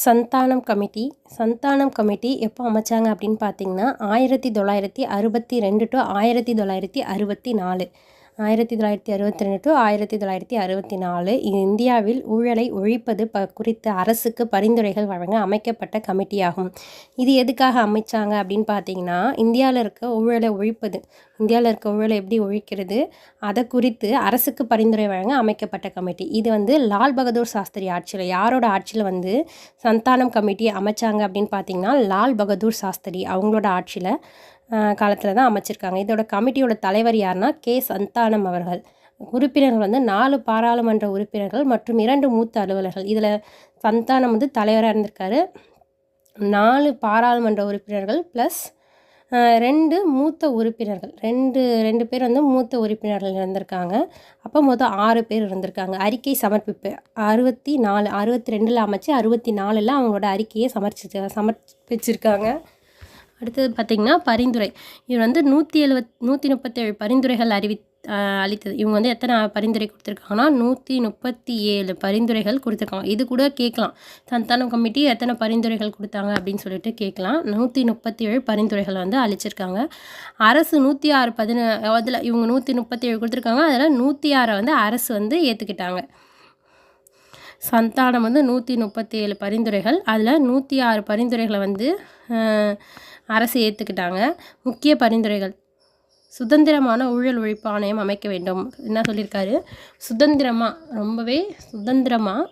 Santhanam committee எப்போ அமைச்சாங்க அப்படின்னு பார்த்தீங்கன்னா 1962 டு 1964. 1962 டு 1964 இந்தியாவில் ஊழலை ஒழிப்பது குறித்த அரசுக்கு பரிந்துரைகள் வழங்க அமைக்கப்பட்ட கமிட்டியாகும். இது எதுக்காக அமைச்சாங்க அப்படின்னு பார்த்தீங்கன்னா, இந்தியாவில் இருக்க ஊழலை எப்படி ஒழிக்கிறது அதை குறித்து அரசுக்கு பரிந்துரை வழங்க அமைக்கப்பட்ட கமிட்டி. இது லால் பகதூர் சாஸ்திரி ஆட்சியில், யாரோட ஆட்சியில் சந்தானம் கமிட்டி அமைச்சாங்க அப்படின்னு பார்த்தீங்கன்னா, லால் பகதூர் சாஸ்திரி அவங்களோட ஆட்சியில் காலத்தில் தான் அமைச்சிருக்காங்க. இதோட கமிட்டியோட தலைவர் யாருன்னா சந்தானம் அவர்கள். உறுப்பினர்கள் 4 பாராளுமன்ற உறுப்பினர்கள் மற்றும் 2 மூத்த அலுவலர்கள். இதில் சந்தானம் தலைவராக இருந்திருக்காரு. 4 பாராளுமன்ற உறுப்பினர்கள் ப்ளஸ் 2 மூத்த உறுப்பினர்கள், ரெண்டு பேர் மூத்த உறுப்பினர்கள் இருந்திருக்காங்க. அப்போ மொத்தம் 6 பேர் இருந்திருக்காங்க. அறிக்கை சமர்ப்பிப்பு 62 அமைச்சு 64 அவங்களோட அறிக்கையை சமர்ப்பிச்சிருக்காங்க. அடுத்தது பார்த்திங்கன்னா பரிந்துரை. இவர் 137 பரிந்துரைகள் அளித்தது. இவங்க எத்தனை பரிந்துரை கொடுத்துருக்காங்கன்னா 137 பரிந்துரைகள் கொடுத்துருக்காங்க. இது கூட கேட்கலாம், சந்தானம் கமிட்டி எத்தனை பரிந்துரைகள் கொடுத்தாங்க அப்படின்னு சொல்லிட்டு கேட்கலாம். 137 பரிந்துரைகள் அளிச்சிருக்காங்க. அரசு 106 அதில் இவங்க 137 கொடுத்துருக்காங்க. அதில் 106 அரசு ஏற்றுக்கிட்டாங்க. சந்தானம் 137 பரிந்துரைகள், அதில் 106 பரிந்துரைகளை அரசு ஏற்றுக்கிட்டாங்க. முக்கிய பரிந்துரைகள்: சுதந்திரமான ஊழல் ஒழிப்பு ஆணையம் அமைக்க வேண்டும். என்ன சொல்லியிருக்காரு? சுதந்திரமாக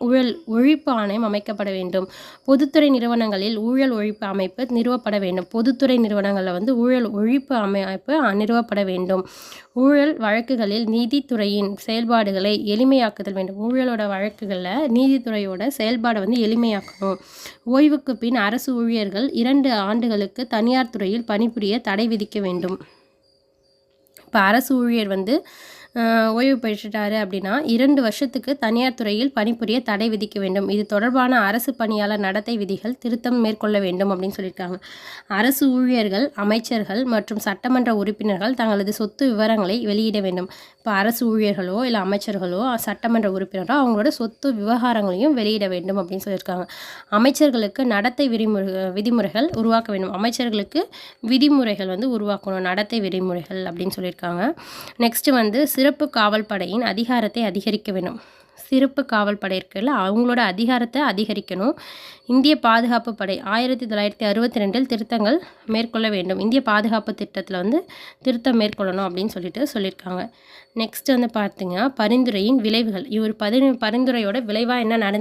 ஊழல் ஒழிப்பு ஆணையம் அமைக்கப்பட வேண்டும். பொதுத்துறை நிறுவனங்களில் ஊழல் ஒழிப்பு அமைப்பு நிறுவப்பட வேண்டும். பொதுத்துறை நிறுவனங்களில் ஊழல் ஒழிப்பு அமைப்பு நிறுவப்பட வேண்டும். ஊழல் வழக்குகளில் நீதித்துறையின் செயல்பாடுகளை எளிமையாக்குதல் வேண்டும். ஊழலோட வழக்குகளில் நீதித்துறையோட செயல்பாடை எளிமையாக்கணும். ஓய்வுக்கு பின் அரசு ஊழியர்கள் 2 ஆண்டுகளுக்கு தனியார் துறையில் பணிபுரிய தடை விதிக்க வேண்டும். இப்போ அரசு ஊழியர் ஓய்வு பெற்றுட்டாரு அப்படின்னா 2 வருஷத்துக்கு தனியார் துறையில் பணிபுரிய தடை விதிக்க வேண்டும். இது தொடர்பான அரசு பணியாளர் நடத்தை விதிகள் திருத்தம் மேற்கொள்ள வேண்டும் அப்படின்னு சொல்லியிருக்காங்க. அரசு ஊழியர்கள், அமைச்சர்கள் மற்றும் சட்டமன்ற உறுப்பினர்கள் தங்களது சொத்து விவரங்களை வெளியிட வேண்டும். இப்போ அரசு ஊழியர்களோ இல்லை அமைச்சர்களோ சட்டமன்ற உறுப்பினரோ அவங்களோட சொத்து விவகாரங்களையும் வெளியிட வேண்டும் அப்படின்னு சொல்லியிருக்காங்க. அமைச்சர்களுக்கு நடத்தை விதிமுறைகள் உருவாக்க வேண்டும். அமைச்சர்களுக்கு விதிமுறைகள் உருவாக்கணும், நடத்தை விதிமுறைகள் அப்படின்னு சொல்லியிருக்காங்க. நெக்ஸ்ட் சிறப்பு காவல் படையின் அதிகாரத்தை அதிகரிக்க வேண்டும். சிறப்பு காவல் படை இருக்குல்ல, அவங்களோட அதிகாரத்தை அதிகரிக்கணும். இந்திய பாதுகாப்பு படை 1962 திருத்தங்கள் மேற்கொள்ள வேண்டும். இந்திய பாதுகாப்பு திட்டத்தில் திருத்தம் மேற்கொள்ளணும் அப்படின்னு சொல்லியிருக்காங்க. நெக்ஸ்ட் பார்த்தீங்கன்னா பரிந்துரையின் விளைவுகள். இவர் பரிந்துரையோட விளைவாக என்ன நடந்து